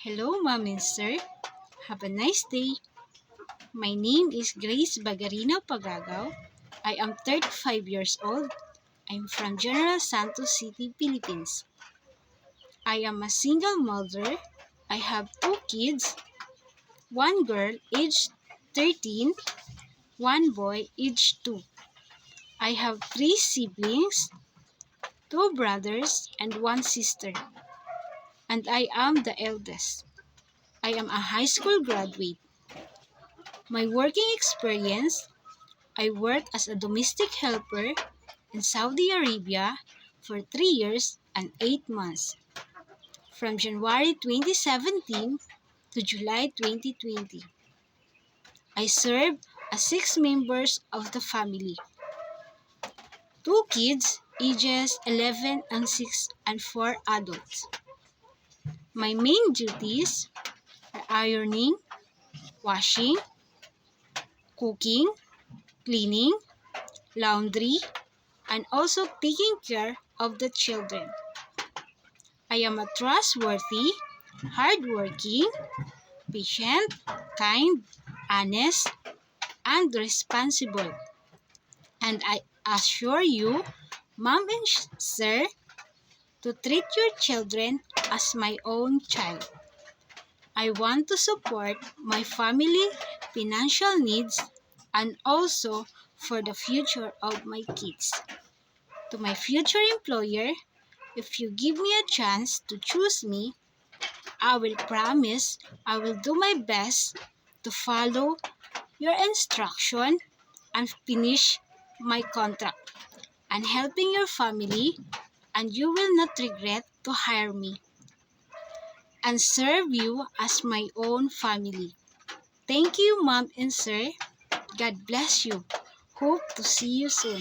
Hello, Ma'am and Sir. Have a nice day. My name is Grace Bagarina Pagagaw. I am 35 years old. I'm from General Santos City, Philippines. I am a single mother. I have two kids, one girl aged 13, one boy aged 2. I have three siblings, two brothers and one sister, and I am the eldest. I am a high school graduate. My working experience: I worked as a domestic helper in Saudi Arabia for 3 years and 8 months, from January 2017 to July 2020. I served as 6 members of the family: 2 kids, ages 11 and 6, and 4 adults. My main duties are ironing, washing, cooking, cleaning, laundry, and also taking care of the children. I am a trustworthy, hardworking, patient, kind, honest, and responsible. And I assure you, Mom and Sir, to treat your children as my own child. I want to support my family financial needs and also for the future of my kids. To my future employer, if you give me a chance to choose me, I will promise I will do my best to follow your instruction and finish my contract and helping your family, and you will not regret to hire me and serve you as my own family. Thank you, Mom and Sir. God bless you. Hope to see you soon.